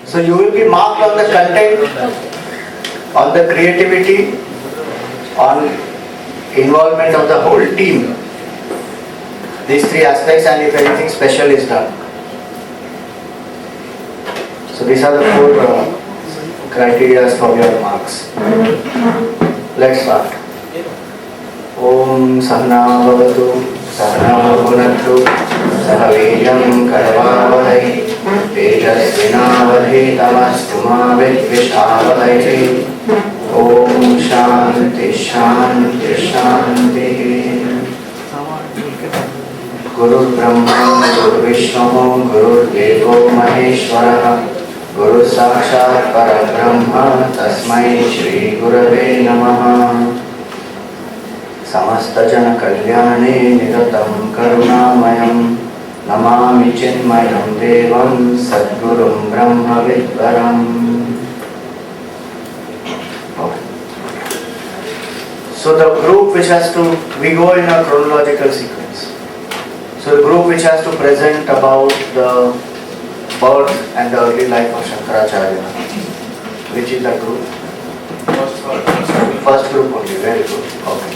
So you will be marked on the content, on the creativity, on involvement of the whole team. These three aspects, and if anything special is done. So these are the four criteria for your marks. Let's start. Om Sahna Bhavatu Sahna Bhunatu Sahaviryam Karvavahai Tejasvinavadhi Tamastuma Vidvishavahai. Om Shanti Shanti Shanti. Guru Brahma Guru Vishnu Guru Devo Maheshwara Guru Sakshat Parabrahma Tasmai Shri Gurave Namaha. Samasta Jana Kalyane Niratam Karunamayam Namami Chinmayam Devam Sadgurum Brahma Vidvaram. So the group which has to, we go in a chronological sequence. So the group which has to present about the birth and the early life of Sankaracharya. Which is that group? First group only, very good. Okay.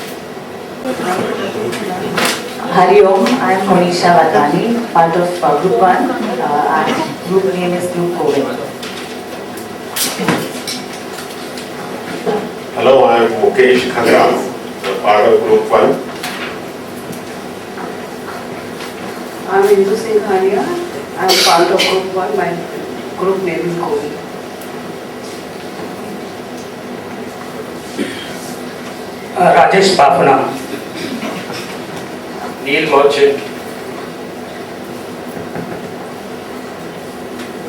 Hari Om, I am Monisha Vatani, part of Group 1. Our group name is Group Govindam. Hello, I am Mukesh Khandra, part of Group 1. I am Indu Singhania. I am part of Group 1. My group name is Govindam. Rajesh Bafana. Neil Merchant.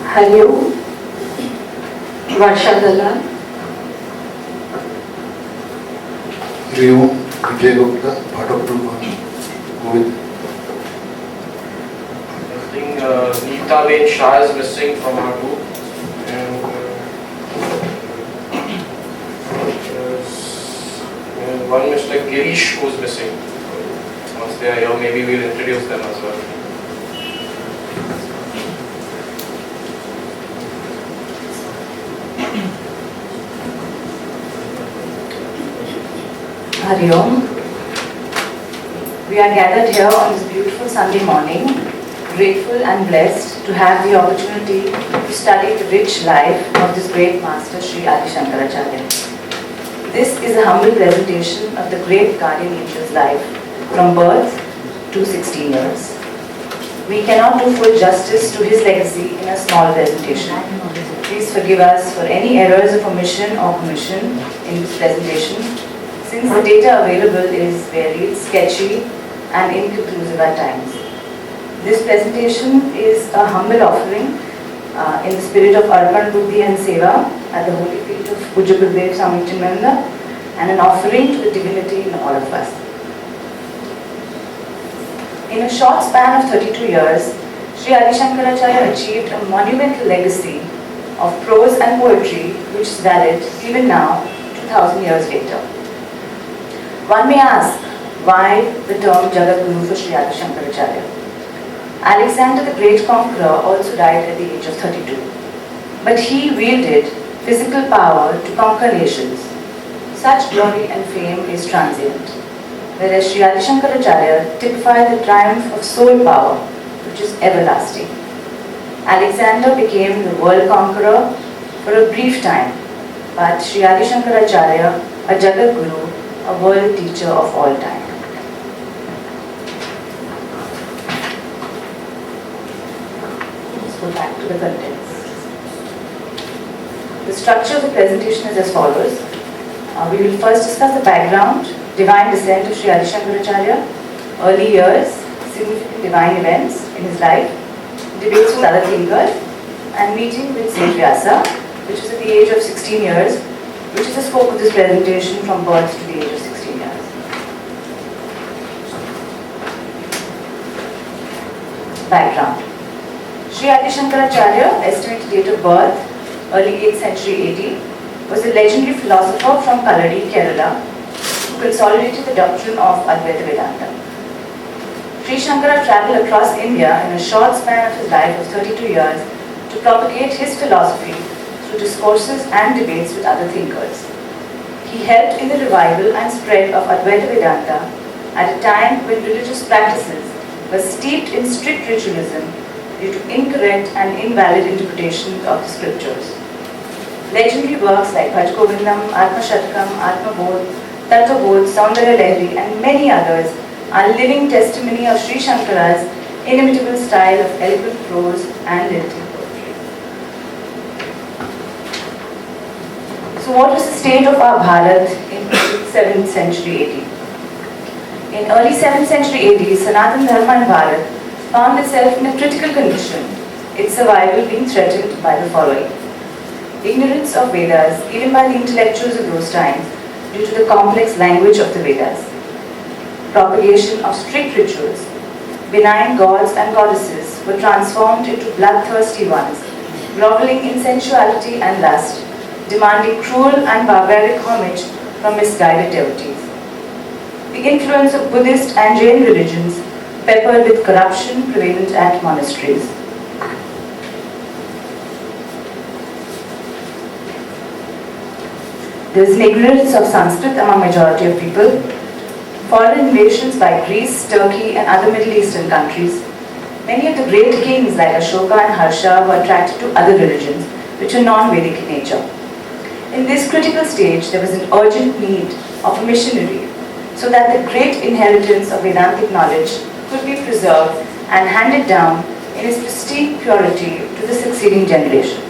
Hari Om. Varsha Dalal. Rio Vijay Gupta, part of Group 1. Govind. I think Neeta Ben Shah is missing from our group. And there's one Mr. Girish who is missing. Once they are here, maybe we'll introduce them as well. Hari Om. We are gathered here on this beautiful Sunday morning, grateful and blessed to have the opportunity to study the rich life of this great master Sri Adi Sankaracharya. This is a humble presentation of the great guardian angel's life from birth to 16 years. We cannot do full justice to his legacy in a small presentation. Please forgive us for any errors of omission or commission in this presentation, since the data available is varied, sketchy, and inconclusive at times. This presentation is a humble offering in the spirit of Arpan Buddhi and Seva at the holy feet of Puja Gurudev Swami Chinmaya, and an offering to the divinity in all of us. In a short span of 32 years, Sri Adi Sankaracharya achieved a monumental legacy of prose and poetry which is valid even now, 2000 years later. One may ask, why the term Jagat Guru for Sri Adi Sankaracharya? Alexander the Great Conqueror also died at the age of 32. But he wielded physical power to conquer nations. Such glory and fame is transient, whereas Sri Adi Sankaracharya typified the triumph of soul power, which is everlasting. Alexander became the world conqueror for a brief time, but Sri Adi Sankaracharya, a Jagat Guru, a world teacher of all time. Let's go back to the contents. The structure of the presentation is as follows. We will first discuss the background, divine descent of Sri Adi Sankaracharya, early years, significant divine events in his life, debates with other thinkers, and meeting with Saint Vyasa, which is at the age of 16 years, which is the scope of this presentation from birth to the age of 16 years. Background. Sri Adi Sankaracharya, estimated date of birth, early 8th century AD, was a legendary philosopher from Kaladi, Kerala, who consolidated the doctrine of Advaita Vedanta. Sri Shankara travelled across India in a short span of his life of 32 years to propagate his philosophy through discourses and debates with other thinkers. He helped in the revival and spread of Advaita Vedanta at a time when religious practices were steeped in strict ritualism due to incorrect and invalid interpretations of the scriptures. Legendary works like Bhaja Govindam, Atma Shatkam, Atma Bodh, Tattva Bodh, Saundarya Lahari and many others are living testimony of Sri Shankara's inimitable style of eloquent prose and lyrical poetry. So what was the state of our Bharat in 7th century AD? In early 7th century AD, Sanatana Dharma in Bharat found itself in a critical condition, its survival being threatened by the following. Ignorance of Vedas, even by the intellectuals of those times, due to the complex language of the Vedas. Propagation of strict rituals. Benign gods and goddesses were transformed into bloodthirsty ones, groveling in sensuality and lust, demanding cruel and barbaric homage from misguided devotees. The influence of Buddhist and Jain religions, peppered with corruption prevalent at monasteries. There is an ignorance of Sanskrit among majority of people. Foreign invasions by Greece, Turkey and other Middle Eastern countries. Many of the great kings like Ashoka and Harsha were attracted to other religions which are non-Vedic in nature. In this critical stage, there was an urgent need of a missionary so that the great inheritance of Vedantic knowledge could be preserved and handed down in its pristine purity to the succeeding generations.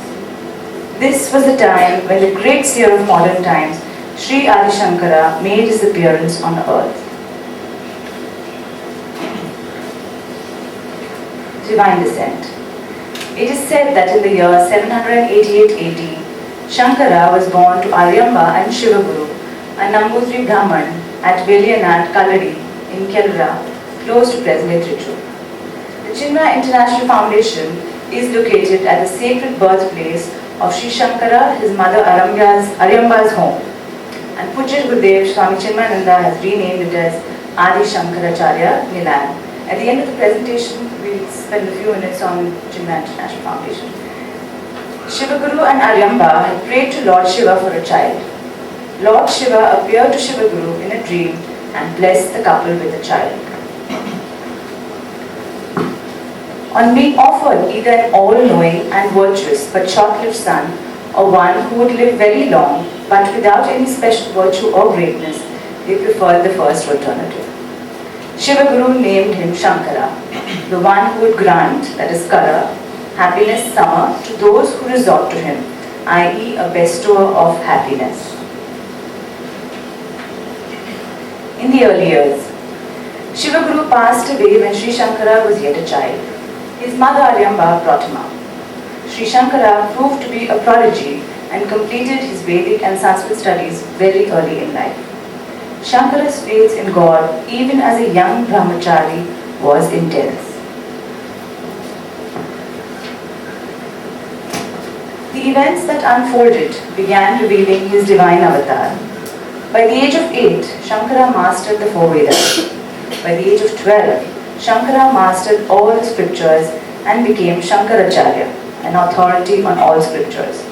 This was the time when the great seer of modern times, Sri Adi Shankara, made his appearance on earth. Divine descent. It is said that in the year 788 AD, Shankara was born to Aryamba and Shivaguru, a Nambudri Brahman at Velianad, Kaladi in Kerala, close to present Trichy. The Chinmaya International Foundation is located at the sacred birthplace of Sri Shankara, his mother Aryamba's home. And Pujya Gurudev Swami Chinmayananda has renamed it as Adi Sankaracharya, Milan. At the end of the presentation, we'll spend a few minutes on Chinmaya International Foundation. Shivaguru and Aryamba had prayed to Lord Shiva for a child. Lord Shiva appeared to Shivaguru in a dream and blessed the couple with a child. On being offered either an all-knowing and virtuous but short-lived son, or one who would live very long but without any special virtue or greatness, they preferred the first alternative. Shivaguru named him Shankara, the one who would grant, that is Kara, happiness summer to those who resort to him, i.e. a bestower of happiness. In the early years, Shivaguru passed away when Sri Shankara was yet a child. His mother Aryamba brought him up. Sri Shankara proved to be a prodigy and completed his Vedic and Sanskrit studies very early in life. Shankara's faith in God, even as a young brahmachari, was intense. The events that unfolded began revealing his divine avatar. By the age of 8, Shankara mastered the 4 Vedas. By the age of 12, Shankara mastered all the scriptures and became Sankaracharya, an authority on all scriptures.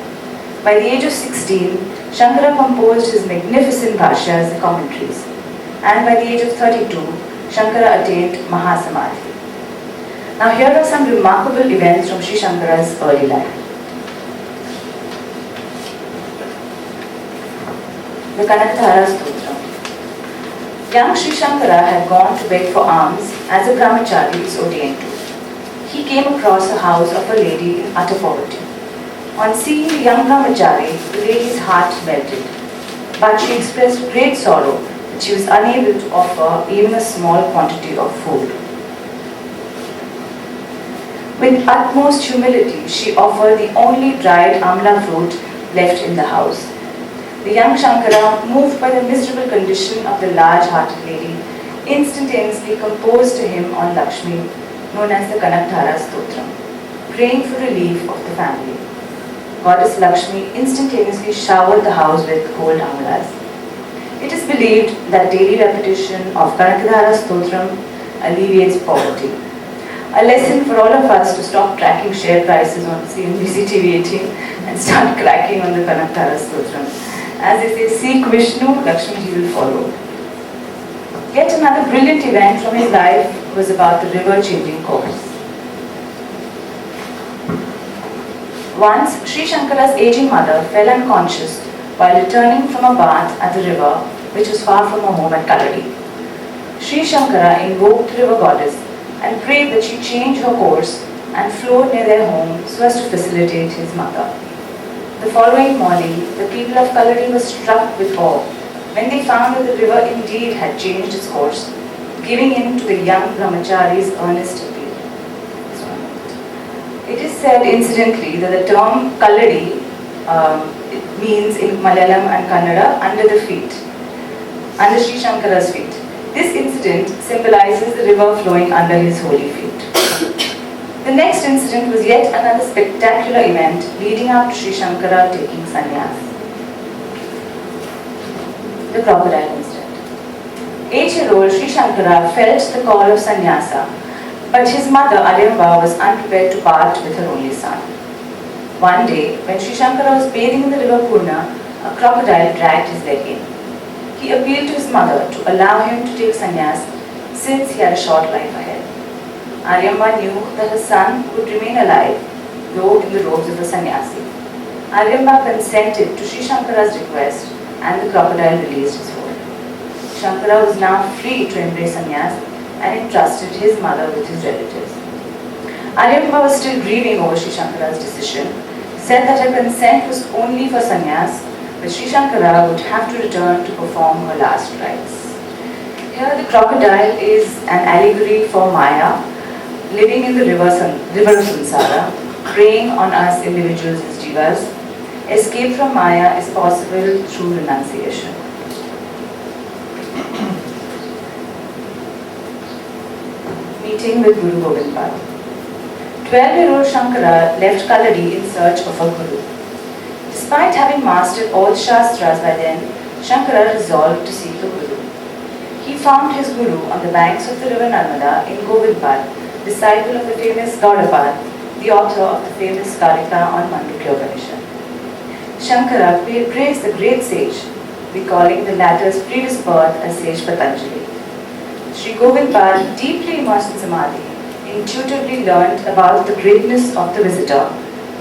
By the age of 16, Shankara composed his magnificent Bhashyas, the commentaries. And by the age of 32, Shankara attained Mahasamadhi. Now here are some remarkable events from Sri Shankara's early life. The Kanakadhara Stotra. Young Sri Shankara had gone to beg for alms as a brahmachari is ordained to. He came across a house of a lady in utter poverty. On seeing the young brahmachari, the lady's heart melted, but she expressed great sorrow that she was unable to offer even a small quantity of food. With utmost humility, she offered the only dried amla fruit left in the house. The young Shankara, moved by the miserable condition of the large-hearted lady, instantaneously composed to him on Lakshmi, known as the Kanakadhara Stotra, praying for relief of the family. Goddess Lakshmi instantaneously showered the house with cold amlas. It is believed that daily repetition of Kanakadhara Stotram alleviates poverty. A lesson for all of us to stop tracking share prices on CNBC TV 18 and start cracking on the Kanaktara Stotram. As they say, seek Vishnu, Lakshmi will follow. Yet another brilliant event from his life was about the river changing course. Once, Sri Shankara's aging mother fell unconscious while returning from a bath at the river, which was far from her home at Kaladi. Sri Shankara invoked the river goddess and prayed that she change her course and flow near their home so as to facilitate his mother. The following morning, the people of Kaladi were struck with awe when they found that the river indeed had changed its course, giving in to the young brahmachari's earnest appeal. It is said incidentally that the term Kaladi it means in Malayalam and Kannada under the feet, under Sri Shankara's feet. This incident symbolizes the river flowing under his holy feet. The next incident was yet another spectacular event leading up to Sri Shankara taking sannyas. The crocodile incident. 8-year-old Sri Shankara felt the call of sannyasa, but his mother Aryamba was unprepared to part with her only son. One day, when Sri Shankara was bathing in the river Purna, a crocodile dragged his leg in. He appealed to his mother to allow him to take sannyas since he had a short life ahead. Aryamba knew that her son would remain alive, though in the robes of a sannyasi. Aryamba consented to Sri Shankara's request and the crocodile released his hold. Shankara was now free to embrace sannyas and entrusted his mother with his relatives. Aryamba was still grieving over Sri Shankara's decision, said that her consent was only for sannyas, but Sri Shankara would have to return to perform her last rites. Here the crocodile is an allegory for Maya, living in the river of Samsara, preying on us individuals as jivas. Escape from Maya is possible through renunciation. Meeting with Guru Govindam. 12-year-old Shankara left Kaladi in search of a guru. Despite having mastered all Shastras by then, Shankara resolved to seek a guru. He found his guru on the banks of the river Narmada in Govindam, disciple of the famous Gaudapad, the author of the famous Karika on Mandukya Upanishad. Shankara praised the great sage, recalling the latter's previous birth as Sage Patanjali. Sri Govindam, deeply immersed in Samadhi, intuitively learned about the greatness of the visitor,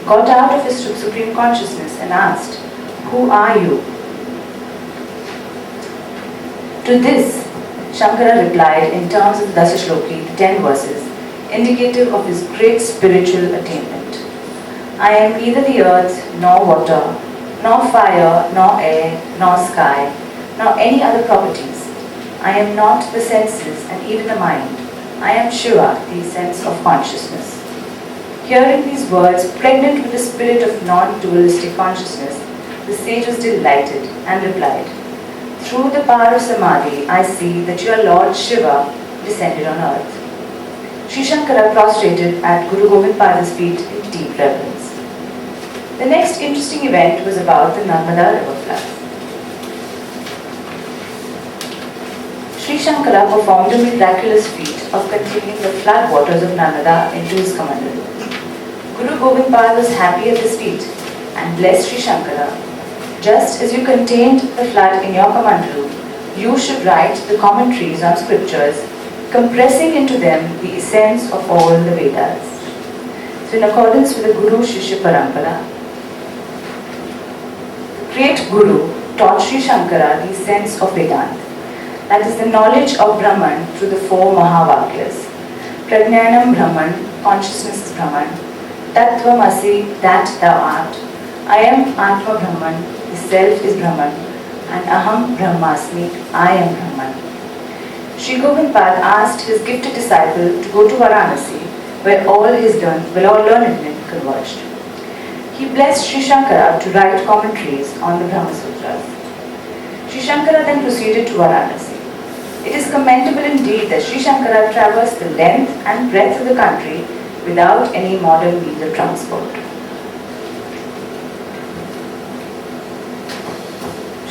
got out of his supreme consciousness and asked, "Who are you?" To this, Shankara replied in terms of Dasa Shloki, the 10 verses, indicative of his great spiritual attainment. "I am neither the earth, nor water, nor fire, nor air, nor sky, nor any other properties. I am not the senses and even the mind. I am Shiva, the sense of consciousness." Hearing these words, pregnant with the spirit of non-dualistic consciousness, the sage was delighted and replied, "Through the power of Samadhi, I see that your Lord Shiva descended on earth." Sri Shankara prostrated at Guru Govind Pada's feet in deep reverence. The next interesting event was about the Narmada river flood. Sri Shankara performed a miraculous feat of containing the flood waters of Narmada into his kamandalu. Guru Govind Pad was happy at this feat and blessed Sri Shankara. "Just as you contained the flood in your kamandalu, you should write the commentaries on scriptures, compressing into them the essence of all the Vedas." So in accordance with the Guru Shishya Parampara, the great Guru taught Sri Shankara the essence of Vedanta, that is the knowledge of Brahman through the 4 Mahavakyas. Prajnanam Brahman, consciousness is Brahman. Tattvamasi, that thou art. I am Atma Brahman, the self is Brahman. And Aham Brahmasmi, I am Brahman. Sri Govind Pad asked his gifted disciple to go to Varanasi, where all learned men converged. He blessed Sri Shankara to write commentaries on the Brahma Sutras. Sri Shankara then proceeded to Varanasi. It is commendable indeed that Sri Shankara traversed the length and breadth of the country without any modern means of transport.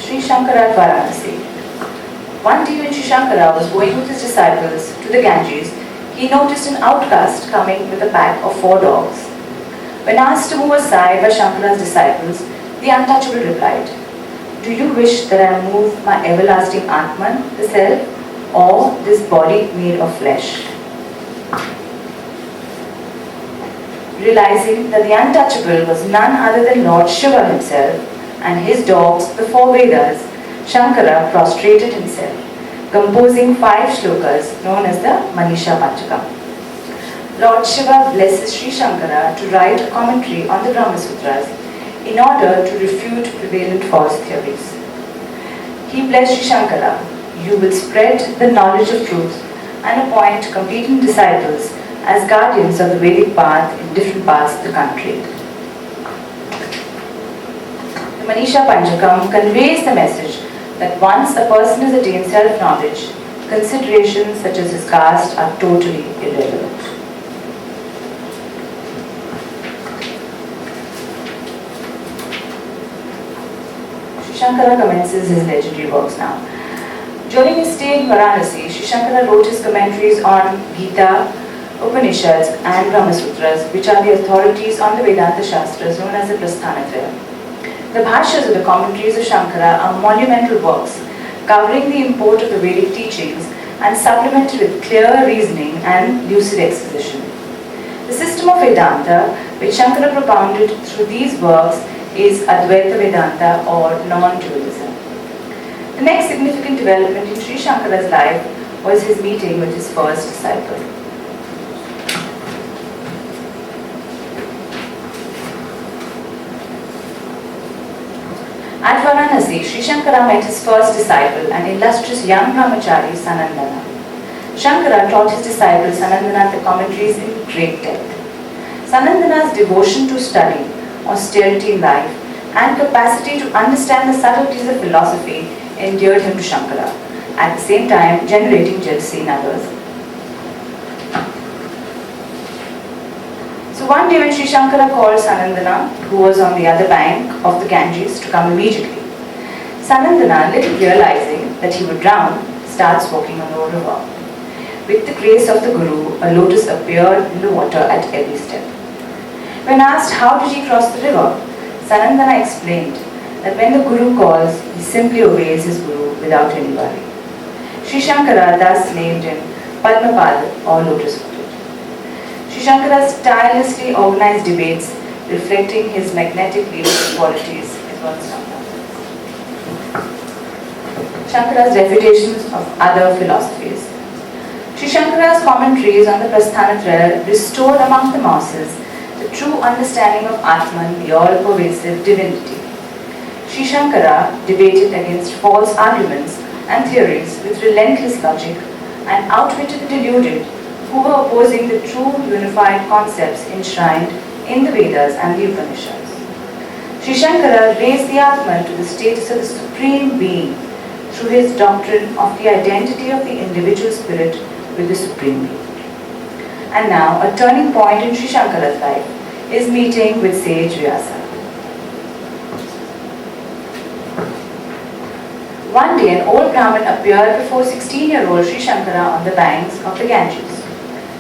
Sri Shankara at Varanasi. One day when Sri Shankara was going with his disciples to the Ganges, he noticed an outcast coming with a pack of 4 dogs. When asked to move aside by Shankara's disciples, the untouchable replied, "Do you wish that I move my everlasting Atman, the self, or this body made of flesh?" Realizing that the untouchable was none other than Lord Shiva himself and his dogs, the 4 Vedas, Shankara prostrated himself, composing 5 shlokas known as the Manisha Panchakam. Lord Shiva blesses Sri Shankara to write a commentary on the Brahma Sutras in order to refute prevalent false theories. He blessed Sri Shankara, "You will spread the knowledge of truth and appoint competent disciples as guardians of the Vedic path in different parts of the country." The Manisha Panchakam conveys the message that once a person has attained self-knowledge, considerations such as his caste are totally irrelevant. Sri Shankara commences his legendary works now. During his stay in Varanasi, Sri Shankara wrote his commentaries on Gita, Upanishads and Brahma Sutras, which are the authorities on the Vedanta Shastras known as the Prasthanatraya. The Bhashyas, or the commentaries of Shankara, are monumental works covering the import of the Vedic teachings and supplemented with clear reasoning and lucid exposition. The system of Vedanta, which Shankara propounded through these works, is Advaita Vedanta or non-dualism. The next significant development in Sri Shankara's life was his meeting with his first disciple. At Varanasi, Sri Shankara met his first disciple, an illustrious young brahmachari, Sanandana. Shankara taught his disciple Sanandana the commentaries in great depth. Sanandana's devotion to study, austerity in life, and capacity to understand the subtleties of philosophy endeared him to Shankara, at the same time generating jealousy in others. So one day when Sri Shankara called Sanandana, who was on the other bank of the Ganges, to come immediately, Sanandana, little realizing that he would drown, starts walking on the river. With the grace of the Guru, a lotus appeared in the water at every step. When asked how did he cross the river, Sanandana explained that when the Guru calls, he simply obeys his Guru without any worry. Sri Shankara thus named him Padmapad or lotus-footed. Sri Shankara's tirelessly organized debates reflecting his magnetic leadership qualities is one example. Shankara's refutations of other philosophies. Sri Shankara's commentaries on the Prasthanatraya restored among the masses the true understanding of Atman, the all-pervasive divinity. Sri Shankara debated against false arguments and theories with relentless logic and outwitted the deluded who were opposing the true unified concepts enshrined in the Vedas and the Upanishads. Sri Shankara raised the Atman to the status of the Supreme Being through his doctrine of the identity of the individual spirit with the Supreme Being. And now, a turning point in Sri Shankara's life is meeting with sage Vyasa. One day, an old Brahmin appeared before 16-year-old Sri Shankara on the banks of the Ganges.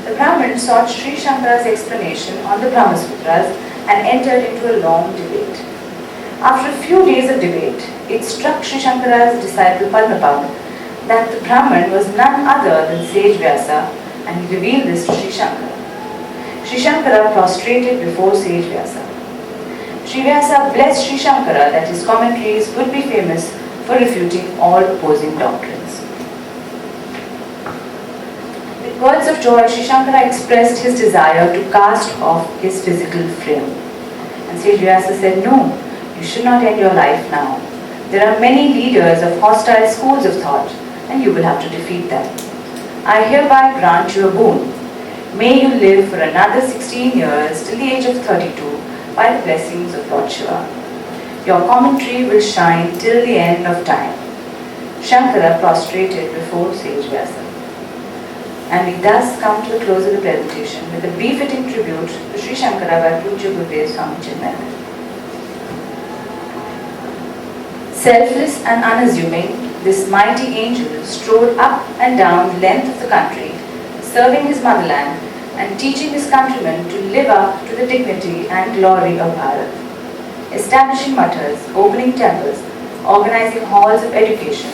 The Brahmin sought Sri Shankara's explanation on the Brahma Sutras and entered into a long debate. After a few days of debate, it struck Sri Shankara's disciple Padmapad that the Brahmin was none other than sage Vyasa, and he revealed this to Sri Shankara. Sri Shankara prostrated before sage Vyasa. Sri Vyasa blessed Sri Shankara that his commentaries would be famous for refuting all opposing doctrines. With words of joy, Sri Shankara expressed his desire to cast off his physical frame. And sage Vyasa said, "No, you should not end your life now. There are many leaders of hostile schools of thought, and you will have to defeat them. I hereby grant you a boon. May you live for another 16 years till the age of 32 by the blessings of Lord Shiva. Your commentary will shine till the end of time." Shankara prostrated before sage Vyasa. And we thus come to the close of the presentation with a befitting tribute to Sri Shankara by Pujya Gurudev Swami Chinmaya. Selfless and unassuming, this mighty angel strode up and down the length of the country, serving his motherland and teaching his countrymen to live up to the dignity and glory of Bharat. Establishing mathas, opening temples, organizing halls of education,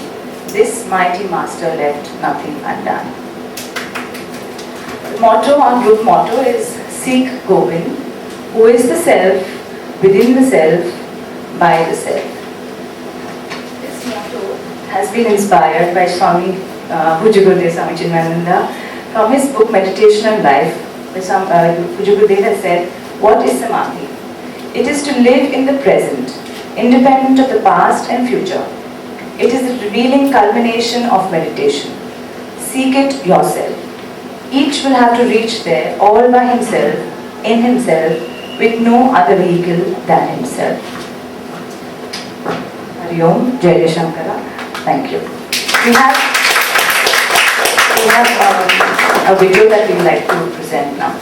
this mighty master left nothing undone. The motto on group motto is Seek Govind, who is the self, within the self, by the self. This motto has been inspired by Swami Swami Chinmaya from his book Meditation and Life. Pujagurudev has said, what is Samadhi? It is to live in the present, independent of the past and future. It is the revealing culmination of meditation. Seek it yourself. Each will have to reach there all by himself, in himself, with no other vehicle than himself. Hari Om, Jai Shankara. Thank you. We have a video that we would like to present now.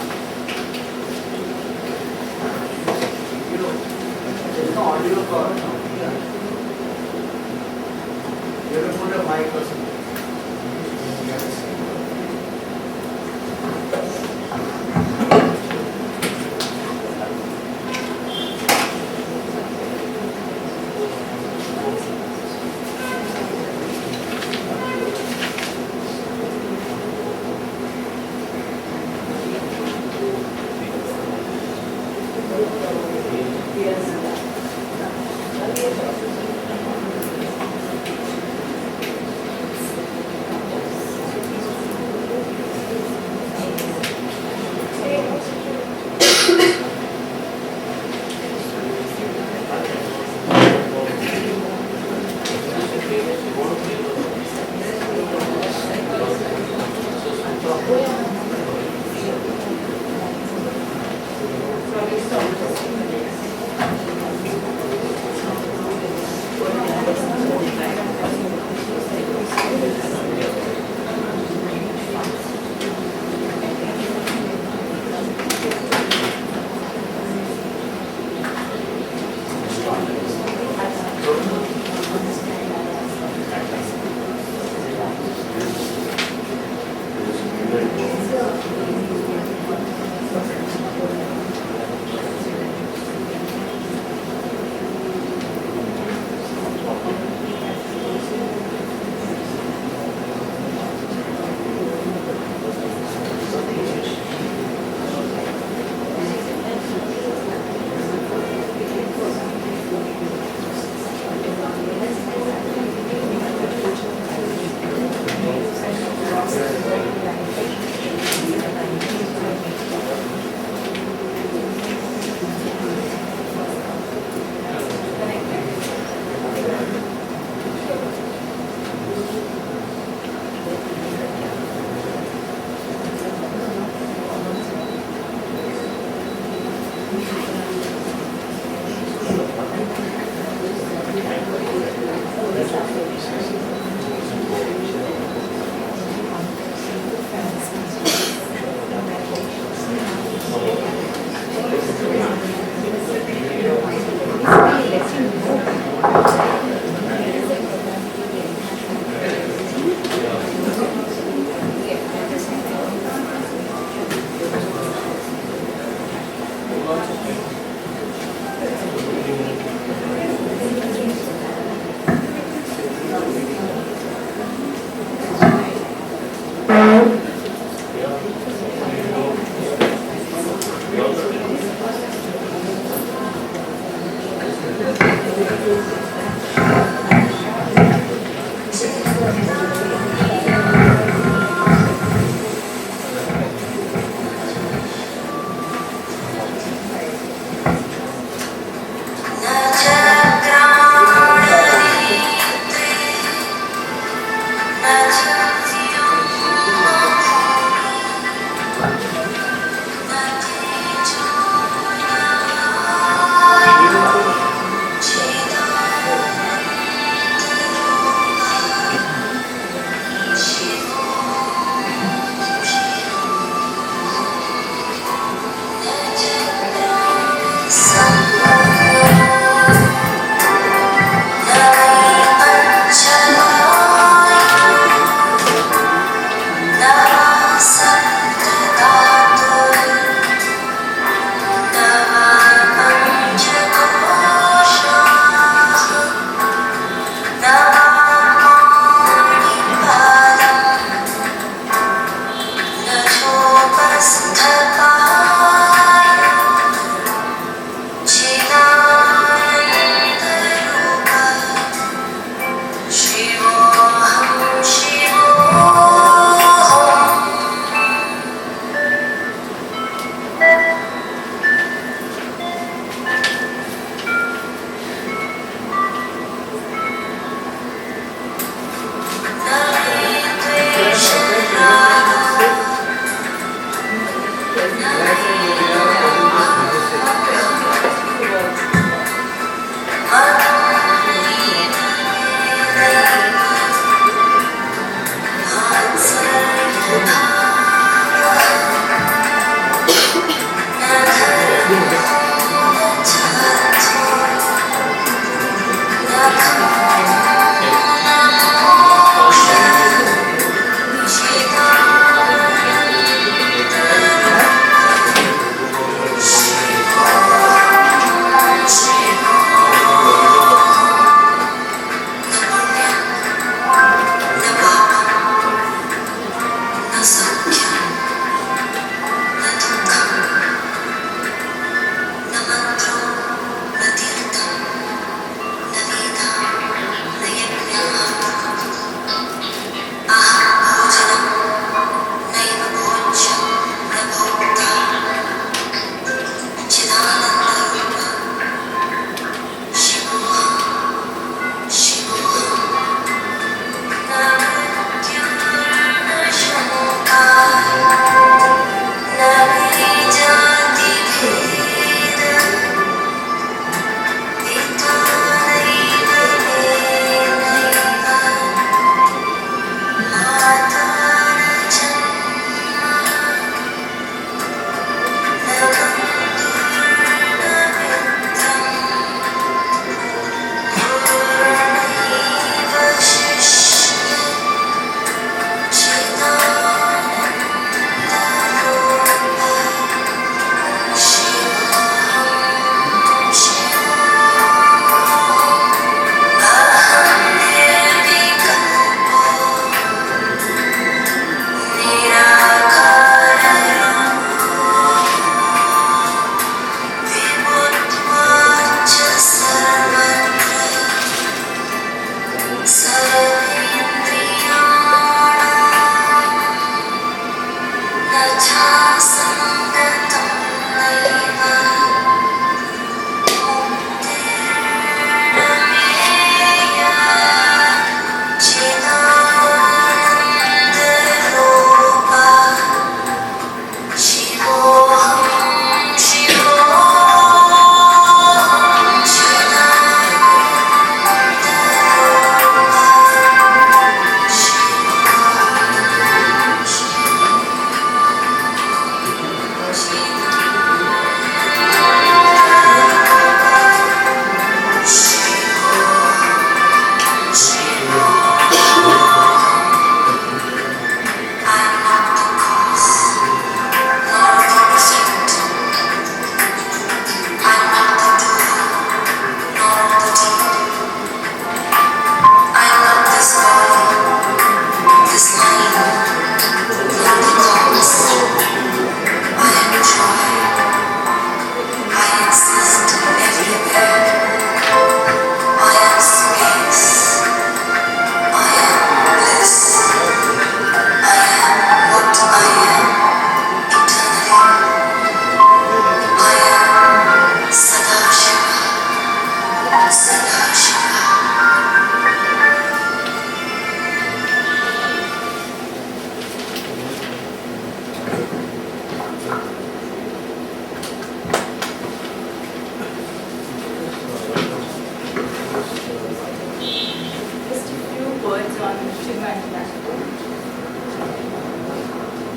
Chinmaya International.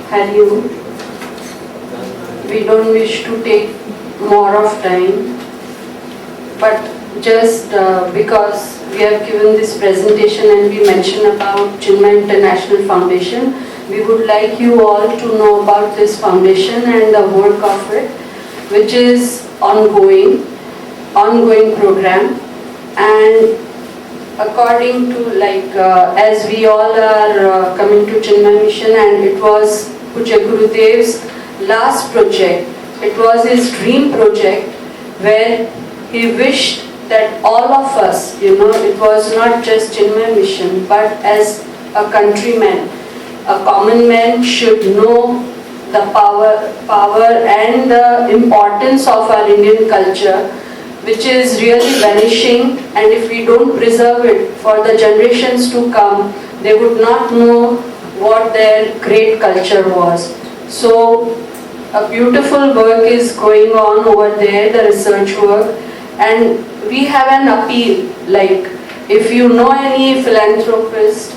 Hello. We don't wish to take more of time, but just because we have given this presentation and we mentioned about Chinmaya International Foundation, we would like you all to know about this foundation and the work of it, which is ongoing program. And according to as we all are coming to Chinmaya Mission, and it was Puja Gurudev's last project, it was his dream project where he wished that all of us, it was not just Chinmaya Mission, but as a countryman, a common man should know the power and the importance of our Indian culture, which is really vanishing, and if we don't preserve it for the generations to come, they would not know what their great culture was. So a beautiful work is going on over there, the research work, and we have an appeal, if you know any philanthropists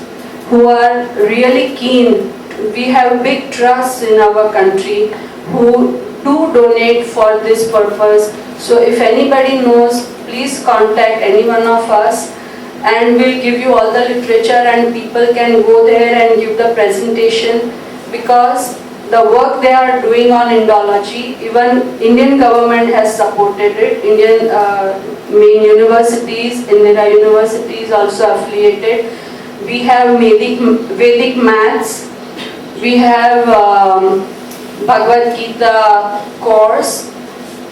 who are really keen, we have big trusts in our country who do donate for this purpose. So if anybody knows, please contact any one of us and we'll give you all the literature and people can go there and give the presentation, because the work they are doing on Indology, even Indian government has supported it. Indian main universities, Indira University is also affiliated. We have Vedic maths, we have Bhagavad Gita course,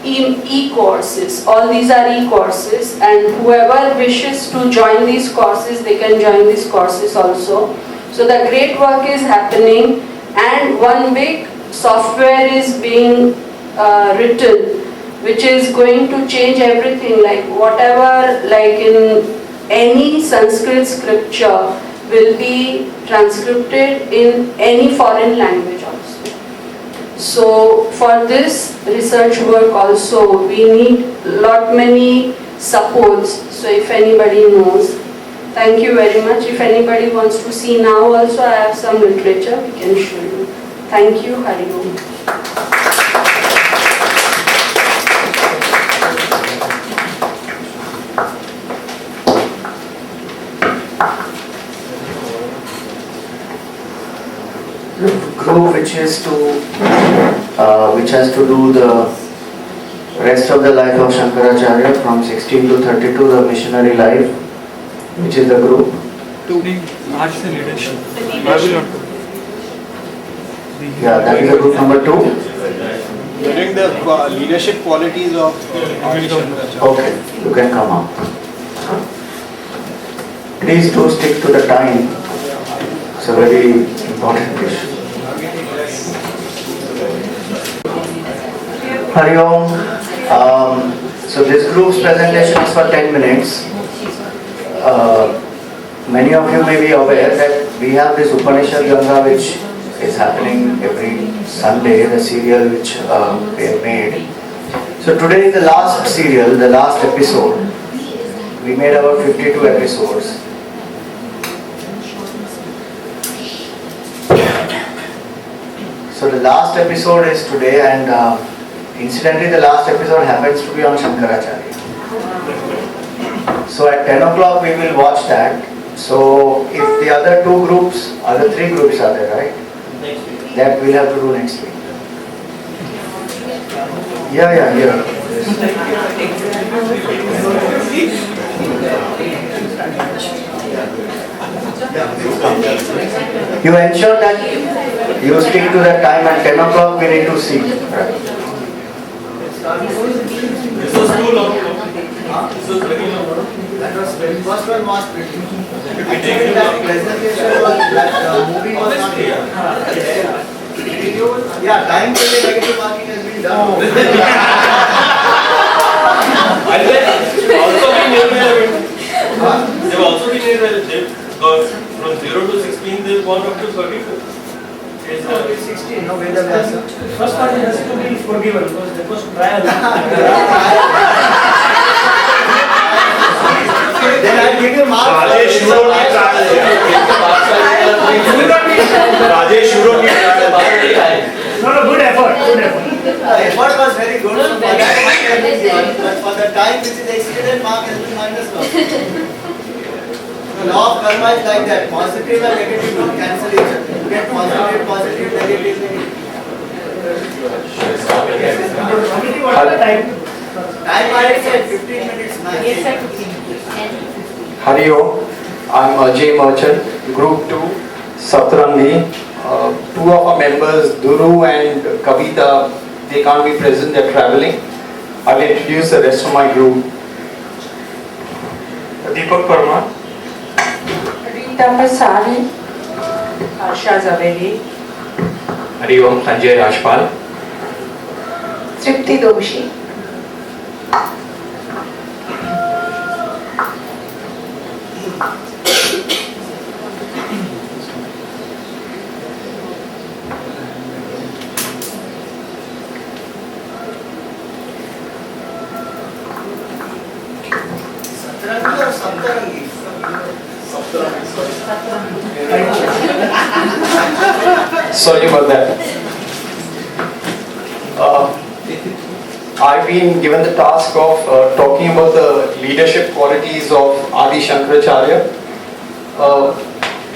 e-courses. All these are e-courses, and whoever wishes to join these courses, they can join these courses also. So the great work is happening, and one big software is being written, which is going to change everything, whatever, in any Sanskrit scripture will be transcribed in any foreign language also. So for this research work also, we need many supports. So if anybody knows, thank you very much. If anybody wants to see now also, I have some literature we can show you. Thank you. Hari Om. Group which has to do the rest of the life of Sankaracharya from 16 to 32, the missionary life, which is the group. Yeah, that is the group number 2. During the leadership qualities of Sankaracharya. Okay, you can come up. Please do stick to the time. It's a very important issue. Hari Om. So this group's presentation is for 10 minutes. Many of you may be aware that we have this Upanishad Ganga which is happening every Sunday, the serial which we have made. So today is the last serial, the last episode. We made about 52 episodes. So the last episode is today, and incidentally the last episode happens to be on Sankaracharya. So at 10 o'clock we will watch that. So if the other 3 groups are there, right? That we'll have to do next week. Yeah. You ensure that you stick to that time, at 10 o'clock we need to see. Right. This was too long. This was very long. That was very first one was pretty. Actually, that presentation was that movie was not here. Yeah, time to the negative marking has been done. and they've also been irrelevant. They've also been irrelevant because from 0 to 16 they've gone up to 32. 16, no Veda Vyasa. First part has to be forgiven because that was trial. Then I'll give you marks. Rajesh, you don't need trial. Rajesh, you don't need trial. No, good effort, good effort. The effort was very good. So for that mark has been given, but for the time which is exceeded, mark has been minus 1. The law of karma is like that. Positive and negative don't cancel each other. You get positive, positive, negative, negative. What is the time? Time I said 15 minutes max. Hari Om, I'm Ajay Merchant, Group 2, Satrangi. Two of our members, Duru and Kavita, they can't be present, they're traveling. I'll introduce the rest of my group. Deepak Parma, Rita Pasani, Harsha Zaveri, Hari Om, Sanjay Rajpal. Tripti Doshi. Satrangi or Sankarangi? sorry about that. I've been given the task of talking about the leadership qualities of Adi Sankaracharya.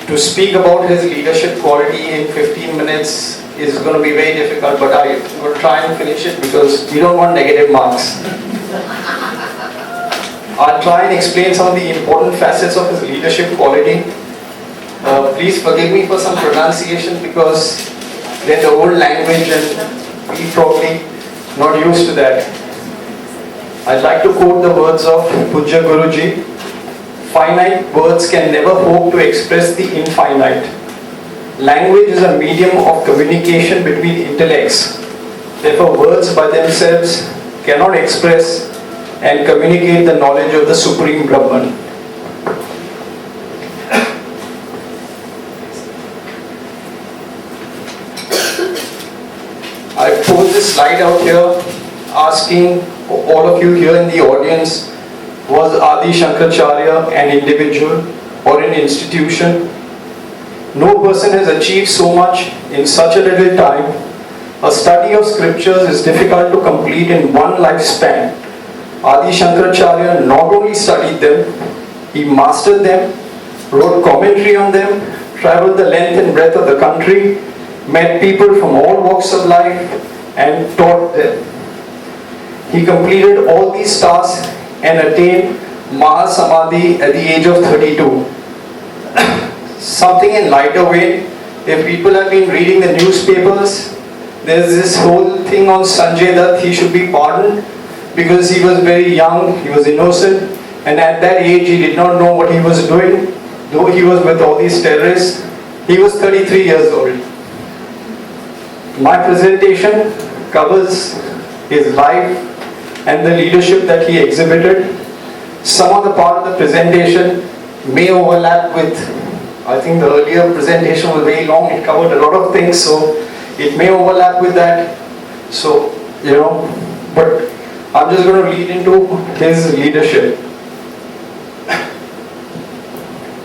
To speak about his leadership quality in 15 minutes is going to be very difficult, but I'm going to try and finish it because we don't want negative marks. I'll try and explain some of the important facets of his leadership quality. Please forgive me for some pronunciation because they're the old language and we probably not used to that. I'd like to quote the words of Pujya Guruji. Finite words can never hope to express the infinite. Language is a medium of communication between intellects. Therefore, words by themselves cannot express and communicate the knowledge of the Supreme Brahman. I posed this slide out here asking all of you here in the audience, was Adi Sankaracharya an individual or an institution? No person has achieved so much in such a little time. A study of scriptures is difficult to complete in one lifespan. Adi Sankaracharya not only studied them, he mastered them, wrote commentary on them, traveled the length and breadth of the country, met people from all walks of life and taught them. He completed all these tasks and attained Mahasamadhi at the age of 32. Something in lighter vein, if people have been reading the newspapers, there's this whole thing on Sanjay Dutt, he should be pardoned because he was very young, he was innocent, and at that age he did not know what he was doing, though he was with all these terrorists. He was 33 years old. My presentation covers his life and the leadership that he exhibited. Some of the part of the presentation may overlap with, I think the earlier presentation was very long, it covered a lot of things, so it may overlap with that. So, but I'm just going to lead into his leadership.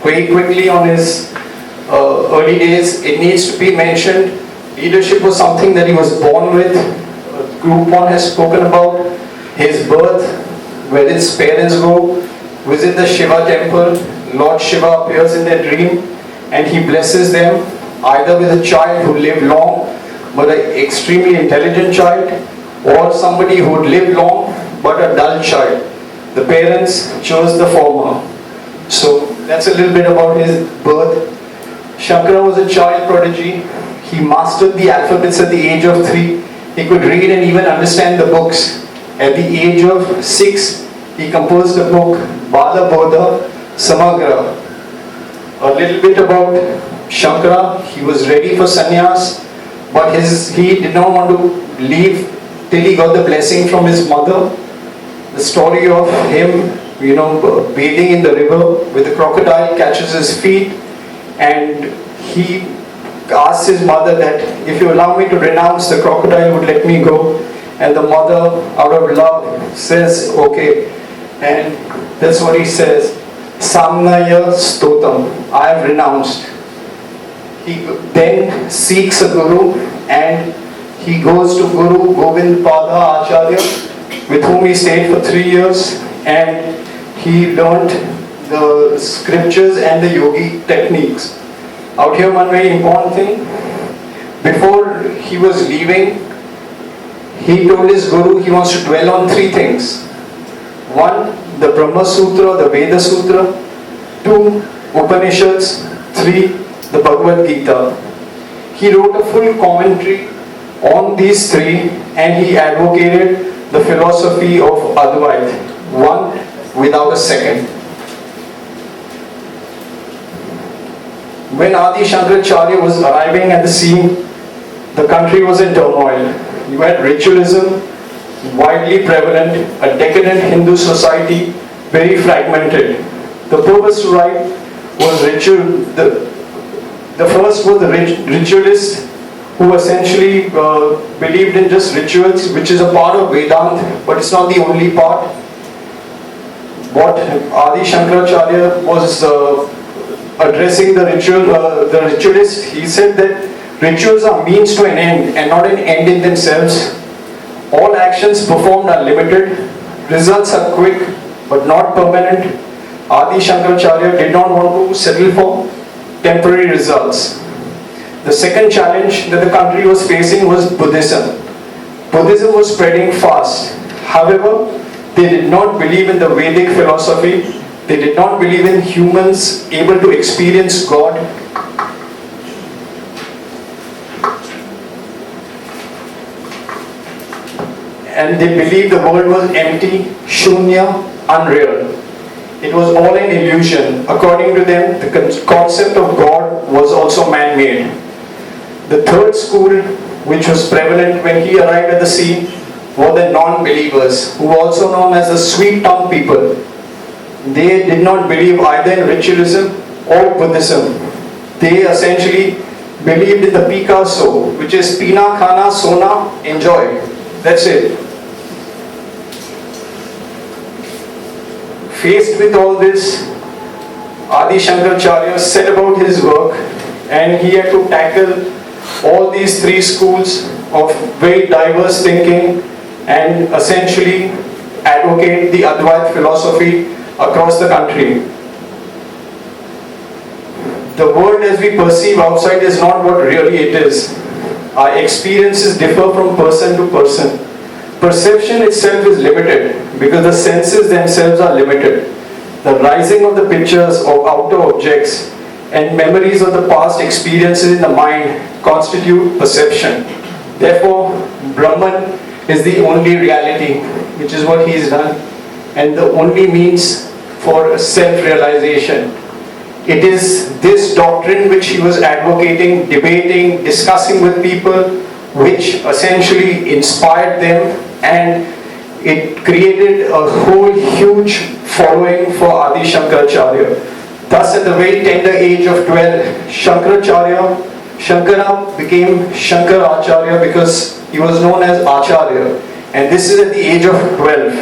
Very quickly on his early days, it needs to be mentioned, leadership was something that he was born with. Group 1 has spoken about his birth, where his parents go, visit the Shiva temple, Lord Shiva appears in their dream and he blesses them either with a child who lived long but an extremely intelligent child, or somebody who would live long but a dull child. The parents chose the former. So that's a little bit about his birth. Shankara was a child prodigy. He mastered the alphabets at the age of 3. He could read and even understand the books. At the age of 6, he composed a book, Bala Bodha Samagra. A little bit about Shankara. He was ready for sannyas, but he did not want to leave till he got the blessing from his mother. The story of him, bathing in the river with the crocodile catches his feet, and he asks his mother that if you allow me to renounce, the crocodile would let me go. And the mother, out of love, says, okay. And that's what he says. Samnaya Stotam, I have renounced. He then seeks a guru and he goes to Guru Govindam Acharya, with whom he stayed for 3 years, and he learnt the scriptures and the yogi techniques. Out here, one very important thing, before he was leaving, he told his guru he wants to dwell on 3 things. 1, the Brahma Sutra, the Veda Sutra. 2, Upanishads. 3, the Bhagavad Gita. He wrote a full commentary on these 3 and he advocated the philosophy of Advaita, one without a second. When Adi Sankaracharya was arriving at the scene, the country was in turmoil. You had ritualism widely prevalent, a decadent Hindu society, very fragmented. The purpose to write was ritual. The first was the ritualist, who essentially believed in just rituals, which is a part of Vedanta, but it's not the only part. What Adi Sankaracharya was addressing the ritualist, he said that rituals are means to an end and not an end in themselves. All actions performed are limited, results are quick but not permanent. Adi Sankaracharya did not want to settle for temporary results. The second challenge that the country was facing was Buddhism. Buddhism was spreading fast. However, they did not believe in the Vedic philosophy. They did not believe in humans able to experience God. And they believed the world was empty, shunya, unreal. It was all an illusion. According to them, the concept of God was also man-made. The third school, which was prevalent when he arrived at the scene, were the non-believers, who were also known as the sweet-tongued people. They did not believe either in ritualism or Buddhism. They essentially believed in the Picasso, which is Pina, Khana, Sona, enjoy. That's it. Faced with all this, Adi Sankaracharya set about his work, and he had to tackle all these 3 schools of very diverse thinking and essentially advocate the Advaita philosophy across the country. The world as we perceive outside is not what really it is. Our experiences differ from person to person. Perception itself is limited because the senses themselves are limited. The rising of the pictures of outer objects and memories of the past experiences in the mind constitute perception. Therefore, Brahman is the only reality, which is what he's done, and the only means for self-realization. It is this doctrine which he was advocating, debating, discussing with people, which essentially inspired them, and it created a whole huge following for Adi Sankaracharya. Thus, at the very tender age of 12, Shankara became Sankaracharya because he was known as Acharya, and this is at the age of 12.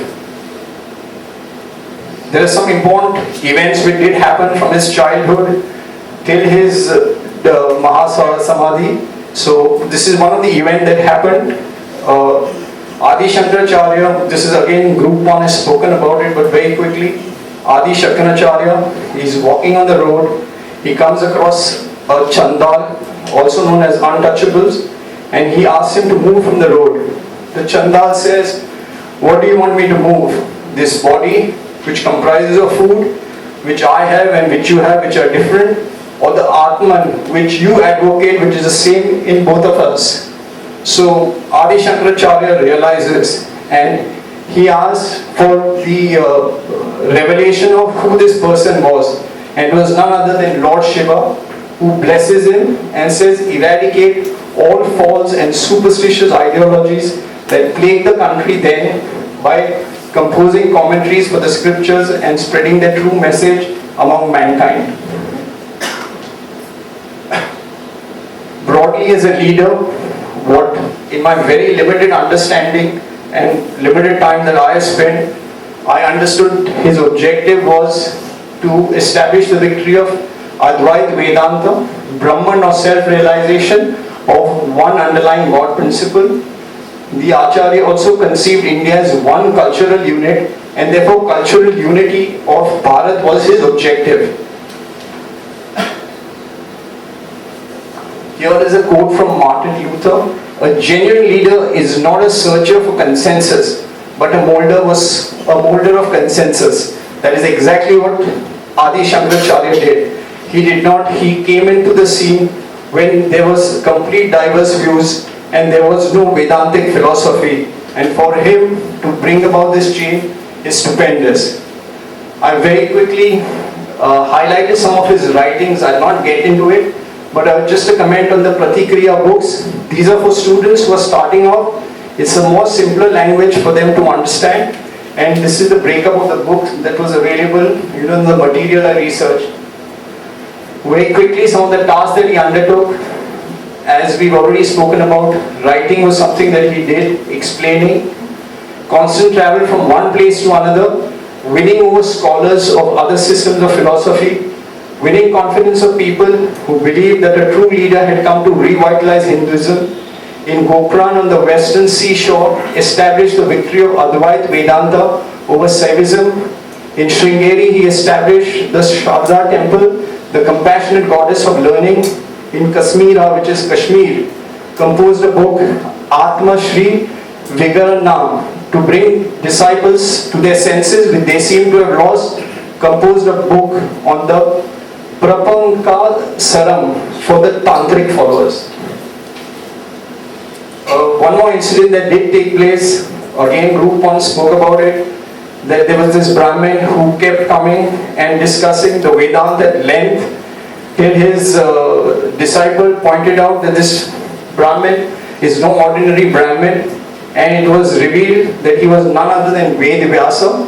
There are some important events which did happen from his childhood till his Mahasamadhi. So this is one of the events that happened. Adi Sankaracharya, this is again group 1 has spoken about it, but very quickly. Adi Sankaracharya, he is walking on the road. He comes across a Chandal, also known as untouchables, and he asks him to move from the road. The Chandal says, "What do you want me to move? This body, which comprises of food, which I have and which you have, which are different, or the Atman, which you advocate, which is the same in both of us?" So Adi Sankaracharya realizes, and he asks for the revelation of who this person was, and it was none other than Lord Shiva, who blesses him and says, "Eradicate all false and superstitious ideologies that plague the country then by composing commentaries for the scriptures and spreading their true message among mankind." Broadly, as a leader, what in my very limited understanding and limited time that I have spent, I understood his objective was to establish the victory of Advaita Vedanta, Brahman or self-realization of one underlying God principle. The Acharya also conceived India as one cultural unit, and therefore cultural unity of Bharat was his objective. Here is a quote from Martin Luther: "A genuine leader is not a searcher for consensus, but a molder of consensus." That is exactly what Adi Shankaracharya did. He came into the scene when there was complete diverse views and there was no Vedantic philosophy. And for him to bring about this change is stupendous. I very quickly highlighted some of his writings. I'll not get into it, but just a comment on the Pratikriya books. These are for students who are starting off. It's a more simpler language for them to understand. And this is the breakup of the book that was available, in the material I researched. Very quickly, some of the tasks that he undertook, as we've already spoken about, writing was something that he did, explaining, constant travel from one place to another, winning over scholars of other systems of philosophy, winning confidence of people who believed that a true leader had come to revitalize Hinduism. In Gopran on the western seashore, established the victory of Advaita Vedanta over Saivism. In Sringeri, he established the Shraddha temple, the compassionate goddess of learning. In Kashmira, which is Kashmir, composed a book, Atma Shri Vigaranam, to bring disciples to their senses, which they seem to have lost. Composed a book on the Prapanka Saram for the Tantric followers. One more incident that did take place, again Group 1 spoke about it, that there was this Brahmin who kept coming and discussing the Vedanta at length, till his disciple pointed out that this Brahmin is no ordinary Brahmin, and it was revealed that he was none other than Ved-Vyasa.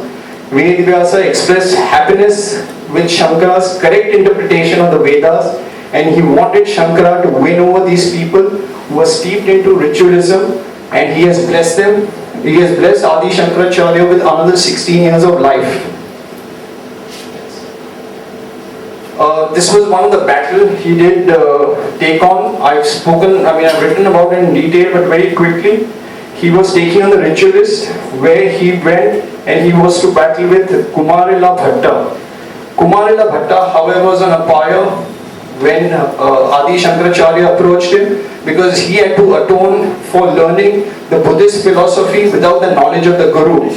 Ved-Vyasa expressed happiness with Shankara's correct interpretation of the Vedas, and he wanted Shankara to win over these people who were steeped into ritualism, and he has blessed them. He has blessed Adi Shankaracharya with another 16 years of life. This was one of the battles he did take on. I've written about it in detail, but very quickly. He was taking on the ritualist, where he went and he was to battle with Kumarila Bhatta. Kumarila Bhatta, however, was on a pyre when Adi Shankaracharya approached him, because he had to atone for learning the Buddhist philosophy without the knowledge of the Guru.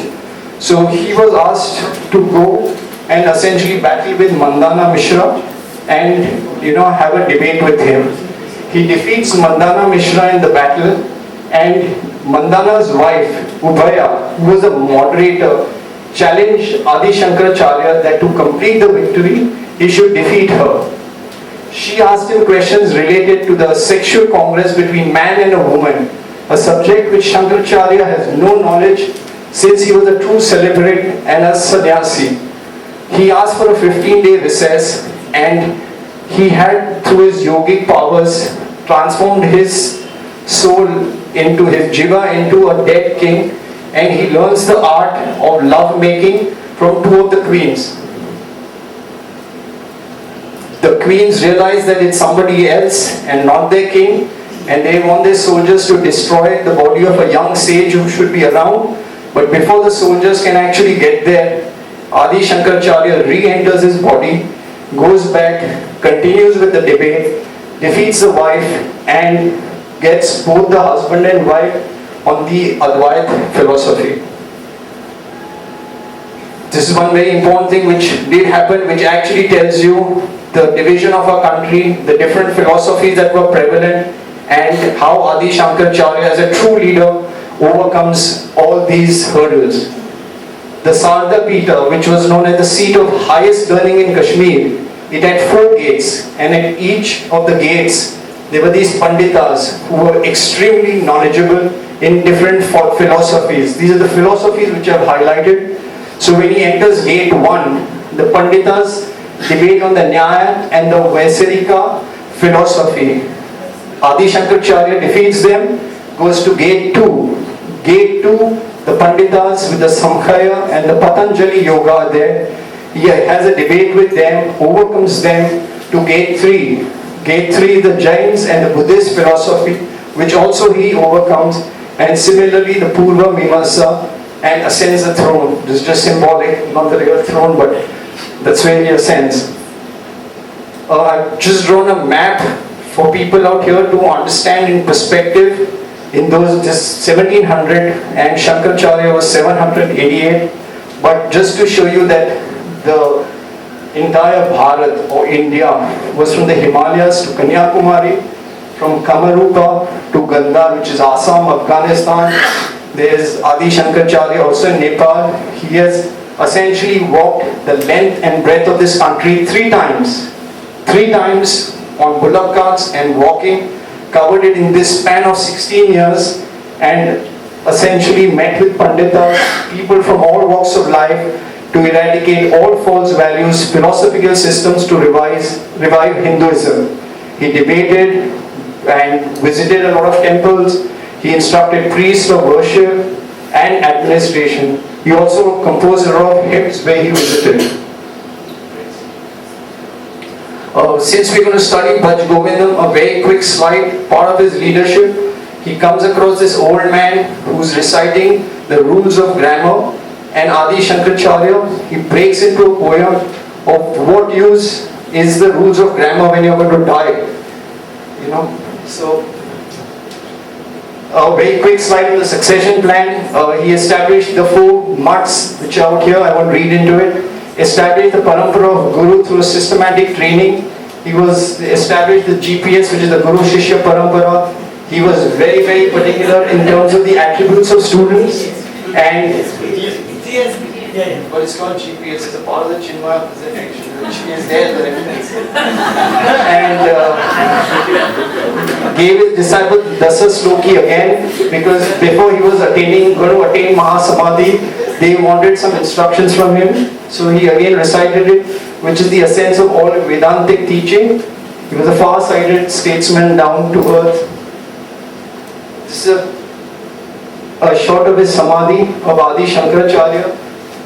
So he was asked to go and essentially battle with Mandana Mishra and have a debate with him. He defeats Mandana Mishra in the battle, and Mandana's wife, Ubhaya, who was a moderator, challenged Adi Shankaracharya that to complete the victory, he should defeat her. She asked him questions related to the sexual congress between man and a woman, a subject which Shankaracharya has no knowledge since he was a true celebrant and a sannyasi. He asked for a 15-day recess, and he had, through his yogic powers, transformed his soul into his jiva into a dead king, and he learns the art of love making from two of the queens. The queens realize that it's somebody else and not their king, and they want their soldiers to destroy the body of a young sage who should be around. But before the soldiers can actually get there, Adi Shankaracharya re-enters his body, goes back, continues with the debate, defeats the wife, and gets both the husband and wife on the Advaita philosophy. This is one very important thing which did happen, which actually tells you the division of our country, the different philosophies that were prevalent, and how Adi Shankaracharya as a true leader overcomes all these hurdles. The Sarda Pita, which was known as the seat of highest learning in Kashmir, it had 4 gates, and at each of the gates there were these Panditas who were extremely knowledgeable in different philosophies. These are the philosophies which I have highlighted. So when he enters gate 1, the Panditas debate on the Nyaya and the Vaisarika philosophy. Adi Shankaracharya defeats them, goes to gate 2. Gate 2, the Panditas with the Samkhya and the Patanjali Yoga are there, He has a debate with them, overcomes them to gate 3. Gate 3, the Jains and the Buddhist philosophy, which also he overcomes, and similarly the Purva Mimamsa, and ascends the throne. This is just symbolic, not the real throne, but that's where he ascends. I've just drawn a map for people out here to understand in perspective. In those, just 1700, and Sankaracharya was 788. But just to show you that the entire Bharat or India was from the Himalayas to Kanyakumari, from Kamarupa to Gandhar, which is Assam, Afghanistan. There's Adi Sankaracharya also in Nepal. He has essentially walked the length and breadth of this country 3 times. 3 times on bullock carts and walking, covered it in this span of 16 years, and essentially met with Panditas, people from all walks of life, to eradicate all false values, philosophical systems, to revive Hinduism. He debated and visited a lot of temples. He instructed priests of worship and administration. He also composed a lot of hymns where he visited. Since we're going to study Bhaja Govindam, a very quick slide, part of his leadership, he comes across this old man who's reciting the rules of grammar, and Adi Sankaracharya, he breaks into a poem of what use is the rules of grammar when you're going to die. You know, so a very quick slide of the succession plan. He established the 4 mutts which are out here. I won't read into it. Established the parampara of Guru through a systematic training. He established the GPS, which is the Guru Shishya Parampara. He was very, very particular in terms of the attributes of students. And but it's called GPS, it's a part of the Chinmaya presentation, which is there, the reference. And gave his disciple Dasa Sloki again, because before he was going to attain Mahasamadhi, they wanted some instructions from him. So he again recited it, which is the essence of all Vedantic teaching. He was a far-sighted statesman, down to earth. This is a shot of his Samadhi of Adi Sankaracharya.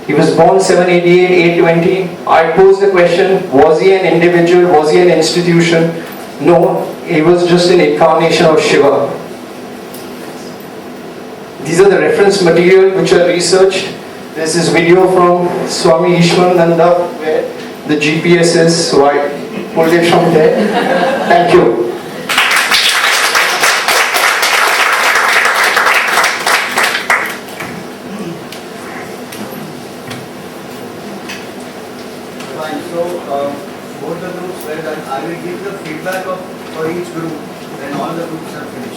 He was born 788, 820. I posed the question, was he an individual, was he an institution? No, he was just an incarnation of Shiva. These are the reference material which are researched. This is video from Swami Ishwarananda where the GPS is, so I pulled it from there. Thank you. Both the groups well done. I will give the feedback for each group when all the groups are finished.